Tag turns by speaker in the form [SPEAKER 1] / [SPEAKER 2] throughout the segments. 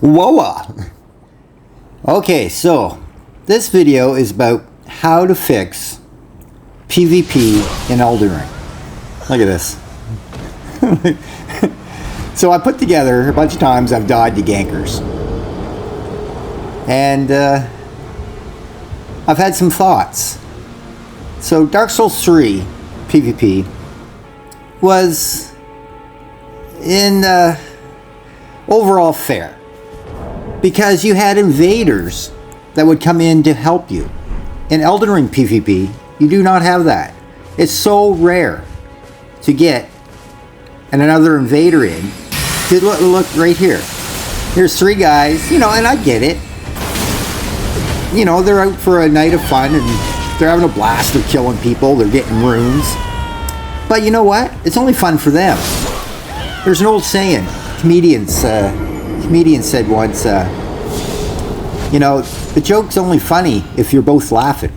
[SPEAKER 1] Whoa! Okay, so this video is about how to fix PvP in Elden Ring. Look at this. So I put together a bunch of times I've died to gankers. And I've had some thoughts. So Dark Souls 3 PvP was in overall fair. Because you had invaders that would come in to help you. In Elden Ring PvP, you do not have that. It's so rare to get another invader in. Dude, look right here. There's three guys, and I get it. They're out for a night of fun and they're having a blast. They're killing people. They're getting runes. But you know what? It's only fun for them. There's an old saying. Comedian said once, the joke's only funny if you're both laughing.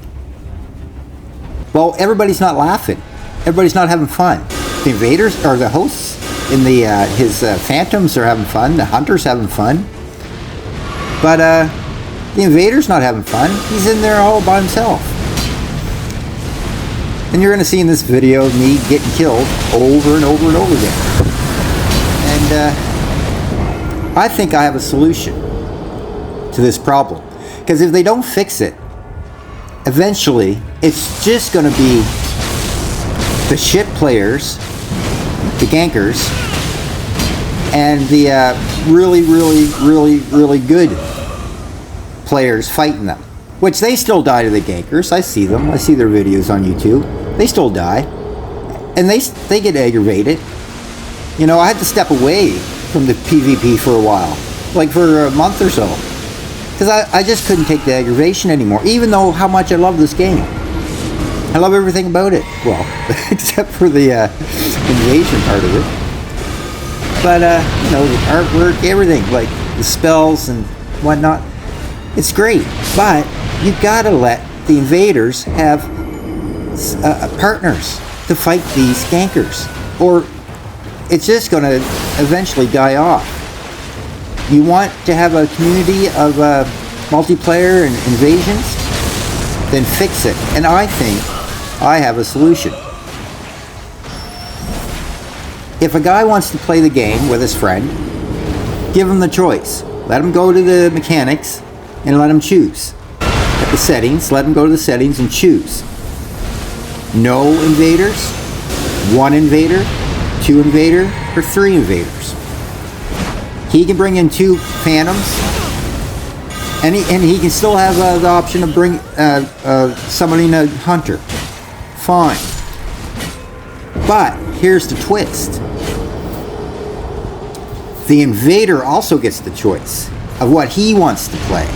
[SPEAKER 1] Well, everybody's not laughing. Everybody's not having fun. The invaders, or the hosts in his phantoms are having fun. The hunter's having fun. But the invader's not having fun. He's in there all by himself. And you're going to see in this video me getting killed over and over and over again. And I think I have a solution to this problem. Because if they don't fix it, eventually it's just going to be the shit players, the gankers, and the really good players fighting them. Which they still die to the gankers. I see them. I see their videos on YouTube. They still die. And they get aggravated. I had to step away from the PvP for a while. Like for a month or so. Because I just couldn't take the aggravation anymore. Even though how much I love this game. I love everything about it. Well, except for the invasion part of it. But, the artwork, everything. Like the spells and whatnot. It's great. But you gotta let the invaders have partners to fight these gankers. Or it's just going to eventually die off. You want to have a community of multiplayer and invasions? Then fix it. And I think I have a solution. If a guy wants to play the game with his friend, give him the choice. Let him go to the mechanics and let him choose. At the settings, let him go to the settings and choose. No invaders, one invader, 2 invader, or 3 invaders. He can bring in 2 phantoms, and he can still have the option of summoning a hunter. Fine. But here's the twist. The invader also gets the choice of what he wants to play.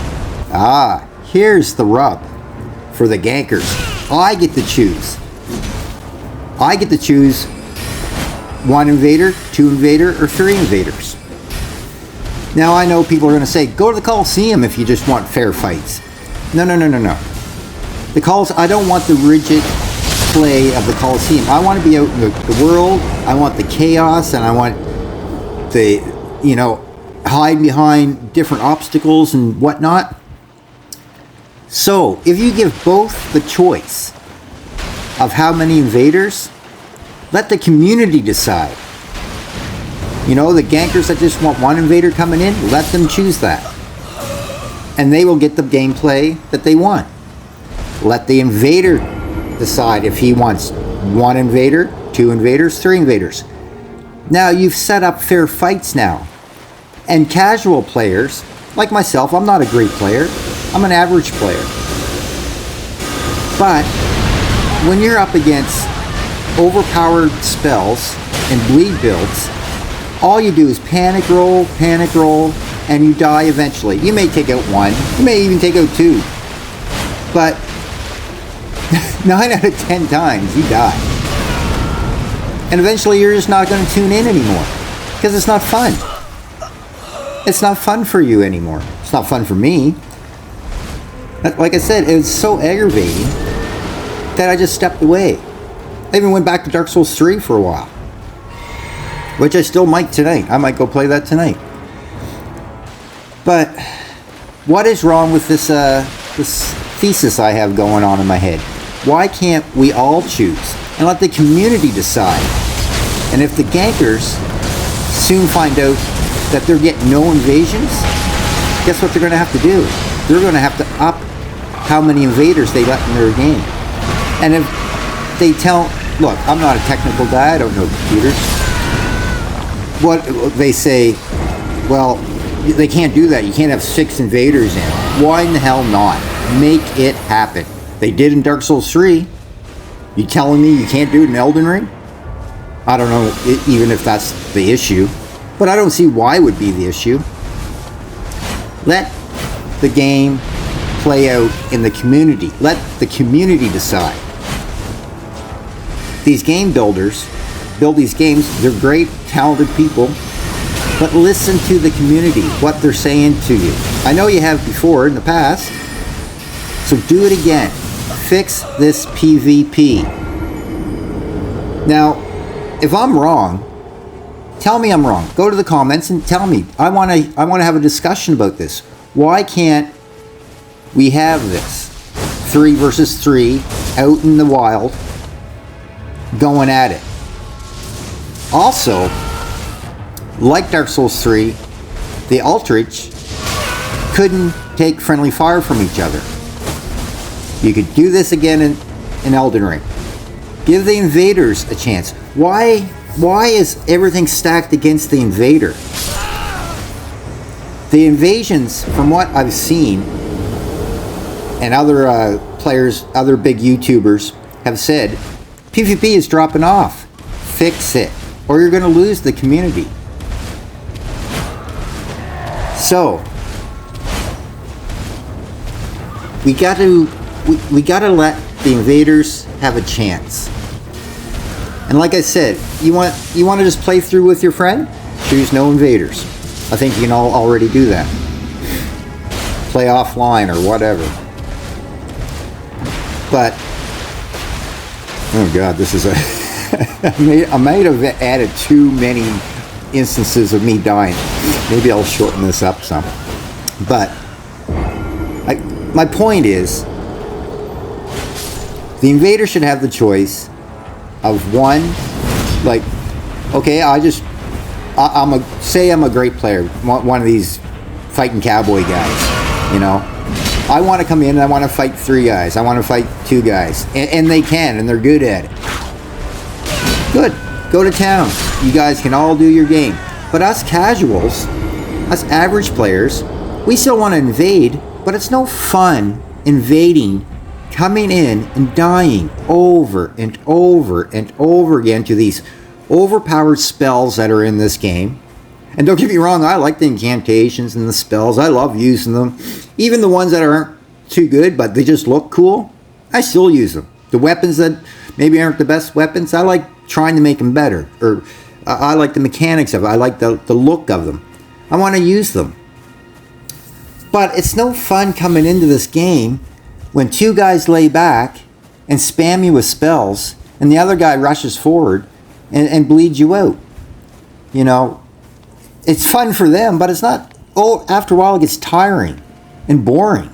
[SPEAKER 1] Here's the rub for the gankers. I get to choose. I get to choose 1 invader, 2 invader, or 3 invaders. Now I know people are going to say, go to the Coliseum if you just want fair fights. No. I don't want the rigid play of the Coliseum. I want to be out in the world. I want the chaos, and I want the, hide behind different obstacles and whatnot. So, if you give both the choice of how many invaders, let the community decide. The gankers that just want 1 invader coming in, let them choose that. And they will get the gameplay that they want. Let the invader decide if he wants 1 invader, 2 invaders, 3 invaders. Now you've set up fair fights now. And casual players, like myself, I'm not a great player. I'm an average player. But when you're up against overpowered spells and bleed builds, all you do is panic roll, and you die eventually. You may take out 1, you may even take out 2, but 9 out of 10 times you die. And eventually you're just not going to tune in anymore, because it's not fun. It's not fun for you anymore. It's not fun for me. Like I said, it was so aggravating that I just stepped away. I even went back to Dark Souls 3 for a while. which I still might tonight. I might go play that tonight. But what is wrong with this this thesis I have going on in my head? Why can't we all choose and let the community decide? And if the gankers soon find out that they're getting no invasions, guess what they're going to have to do? They're going to have to up how many invaders they let in their game. And if they tell, look, I'm not a technical guy, I don't know computers. What they say, well, they can't do that. You can't have 6 invaders in. Why in the hell not? Make it happen. They did in Dark Souls 3. You telling me you can't do it in Elden Ring? I don't know even if that's the issue, but I don't see why it would be the issue. Let the game play out in the community. Let the community decide. These game builders build these games. They're great, talented people, but listen to the community, what they're saying to you. I know you have before in the past, so do it again. Fix this PvP. Now, if I'm wrong, tell me I'm wrong. Go to the comments and tell me. I want to have a discussion about this. Why can't we have this 3 versus 3 out in the wild going at it? Also, like Dark Souls 3, the Alterage couldn't take friendly fire from each other. You could do this again in Elden Ring. Give the invaders a chance. Why is everything stacked against the invader? The invasions, from what I've seen, and other players, other big YouTubers have said, PvP is dropping off. Fix it, or you're going to lose the community. So, we got to let the invaders have a chance. And like I said, you want to just play through with your friend? Choose no invaders. I think you can all already do that. Play offline or whatever. But oh god, this is a I might have added too many instances of me dying. Maybe I'll shorten this up some. But my point is, the invader should have the choice of one, like, okay, I'm a great player, one of these fighting cowboy guys, you know. I want to come in and I want to fight 3 guys. I want to fight 2 guys, and they can, and they're good at it. Good, go to town. You guys can all do your game. But us casuals, us average players, we still want to invade, but it's no fun invading, coming in and dying over and over and over again to these overpowered spells that are in this game. And don't get me wrong, I like the incantations and the spells. I love using them. Even the ones that aren't too good, but they just look cool, I still use them. The weapons that maybe aren't the best weapons, I like trying to make them better. Or I like the mechanics of it. I like the look of them. I want to use them. But it's no fun coming into this game when 2 guys lay back and spam you with spells, and the other guy rushes forward and bleeds you out. You know, it's fun for them, but it's not. Oh, after a while it gets tiring and boring.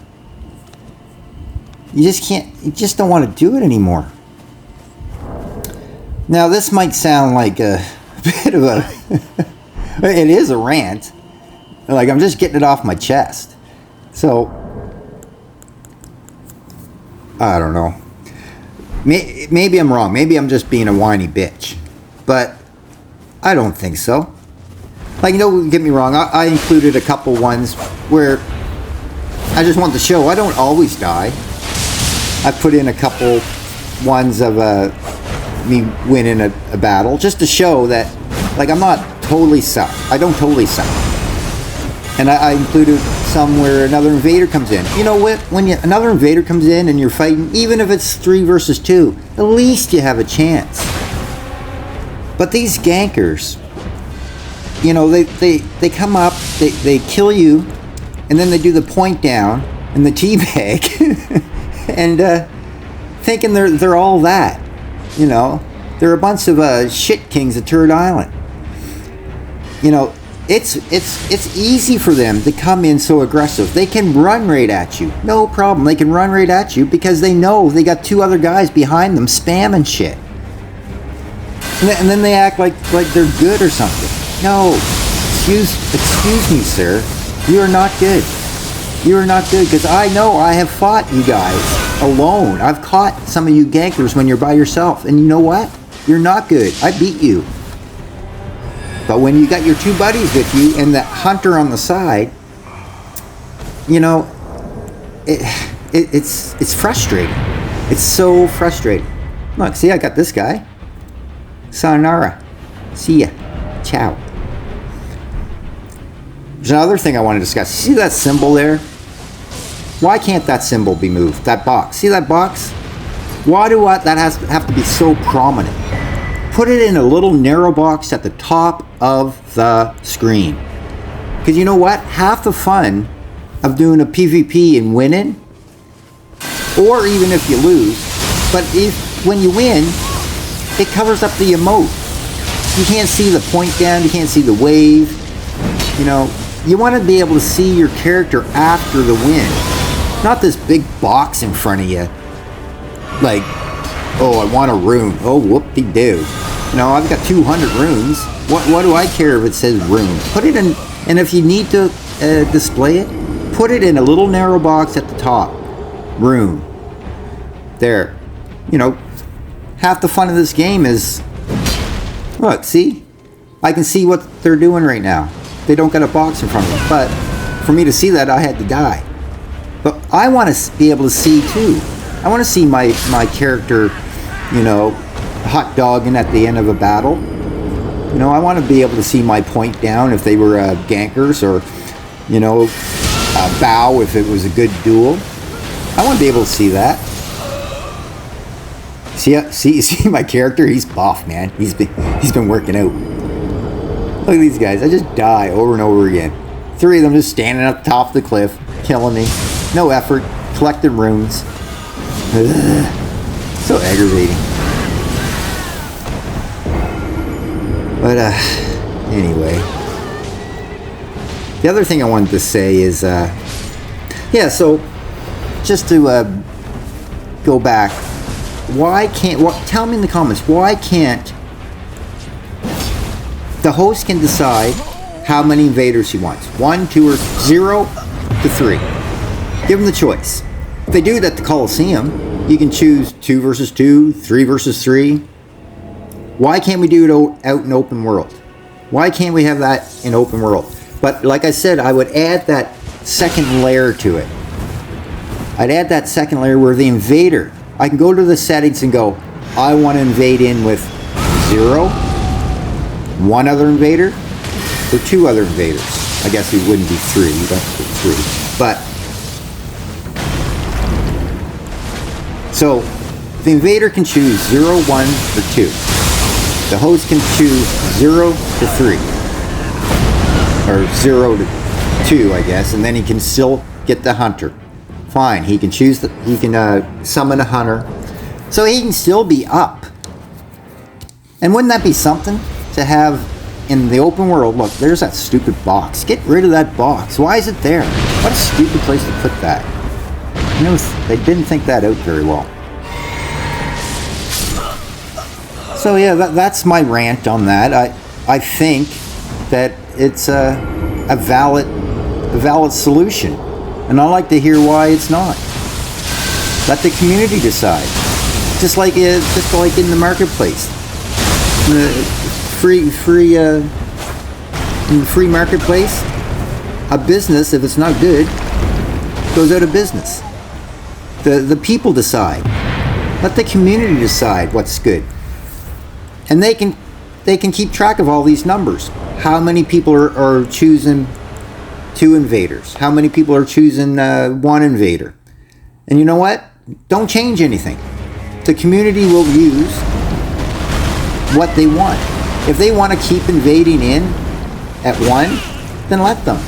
[SPEAKER 1] You just don't want to do it anymore. Now, this might sound like a bit of a it is a rant. Like, I'm just getting it off my chest. So, I don't know. Maybe I'm wrong. Maybe I'm just being a whiny bitch. But I don't think so. Like, don't get me wrong. I included a couple ones where I just want to show I don't always die. I put in a couple ones of me winning a battle just to show that, like, I'm not totally suck. I don't totally suck. And I included some where another invader comes in. You know what? When another invader comes in and you're fighting, even if it's 3 versus 2, at least you have a chance. But these gankers, you know, they come up, they kill you, and then they do the point down and the teabag, and thinking they're all that. You know, they're a bunch of shit kings of Turd Island. You know, It's easy for them to come in so aggressive. They can run right at you. No problem. They can run right at you because they know they got 2 other guys behind them spamming shit. And then they act like they're good or something. No. Excuse me, sir. You are not good. You are not good, because I know I have fought you guys alone. I've caught some of you gankers when you're by yourself. And you know what? You're not good. I beat you. But when you got your 2 buddies with you and that hunter on the side, you know, it's frustrating. It's so frustrating. Look, see, I got this guy. Sayonara. See ya. Ciao. There's another thing I want to discuss. See that symbol there? Why can't that symbol be moved? That box. See that box? Why do that have to be so prominent? Put it in a little narrow box at the top of the screen. Because you know what? Half the fun of doing a PvP and winning, or even if you lose, but when you win, it covers up the emote. You can't see the point down, you can't see the wave. You know, you want to be able to see your character after the win. Not this big box in front of you. Like, oh, I want a rune. Oh, whoop-de-doo. No, I've got 200 runes. What do I care if it says rune? Put it in, and if you need to display it, put it in a little narrow box at the top. Rune. There. You know, half the fun of this game is, look, see? I can see what they're doing right now. They don't got a box in front of them. But for me to see that, I had to die. But I want to be able to see too. I want to see my character, you know, hot dogging at the end of a battle. You know, I want to be able to see my point down if they were gankers, or, you know, bow if it was a good duel. I want to be able to see that. See my character? He's buff, man. He's been working out. Look at these guys. I just die over and over again. 3 of them just standing at the top of the cliff, killing me. No effort. Collected runes. Ugh. So aggravating. But anyway, the other thing I wanted to say is, yeah. So just to go back, why can't? Tell me in the comments, why can't the host can decide how many invaders he wants? 1, 2, or 0 to 3. Give them the choice. If they do it at the Coliseum, you can choose 2 versus 2, 3 versus 3. Why can't we do it out in open world? Why can't we have that in open world? But like I said, I would add that second layer to it. I'd add that second layer where the invader, I can go to the settings and go, I want to invade in with 0, 1 other invader, or 2 other invaders. I guess it wouldn't be 3, you don't put 3. But, so, the invader can choose 0, 1, or 2. The host can choose 0 to 3. Or 0 to 2, I guess, and then he can still get the hunter. Fine, he can choose, he can summon a hunter. So he can still be up. And wouldn't that be something to have in the open world? Look, there's that stupid box. Get rid of that box. Why is it there? What a stupid place to put that. You know, they didn't think that out very well. So yeah, that's my rant on that. I think that it's a valid solution, and I'd like to hear why it's not. Let the community decide. Just like in the marketplace, in the free marketplace, a business, if it's not good, goes out of business. The people decide. Let the community decide what's good. And they can keep track of all these numbers. How many people are choosing 2 invaders? How many people are choosing 1 invader? And you know what? Don't change anything. The community will use what they want. If they want to keep invading in at 1, then let them.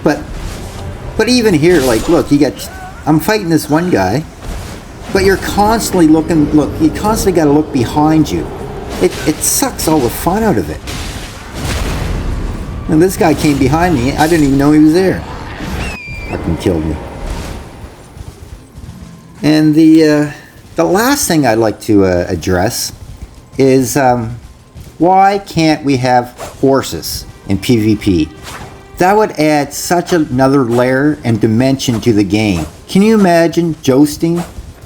[SPEAKER 1] But even here, like, look, I'm fighting this one guy. But you're constantly looking, you constantly got to look behind you. It sucks all the fun out of it. And this guy came behind me. I didn't even know he was there. Fucking killed me. And the last thing I'd like to address is why can't we have horses in PvP? That would add such another layer and dimension to the game. Can you imagine jousting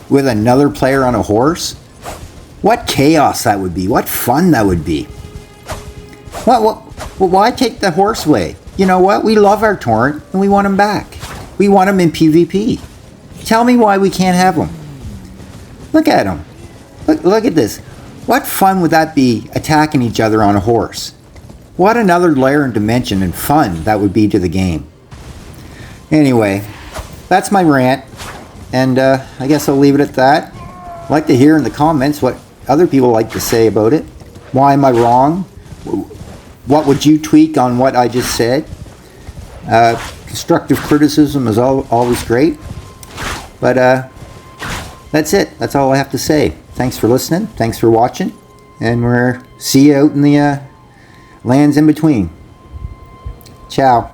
[SPEAKER 1] with another player on a horse? What chaos that would be. What fun that would be. Why take the horse away? You know what? We love our torrent and we want him back. We want him in PvP. Tell me why we can't have him. Look at him. Look at this. What fun would that be, attacking each other on a horse? What another layer and dimension and fun that would be to the game. Anyway, that's my rant. And I guess I'll leave it at that. I'd like to hear in the comments what other people like to say about it. Why am I wrong? What would you tweak on what I just said? Constructive criticism is always great. But that's it. That's all I have to say. Thanks for listening. Thanks for watching. And we'll see you out in the lands in between. Ciao.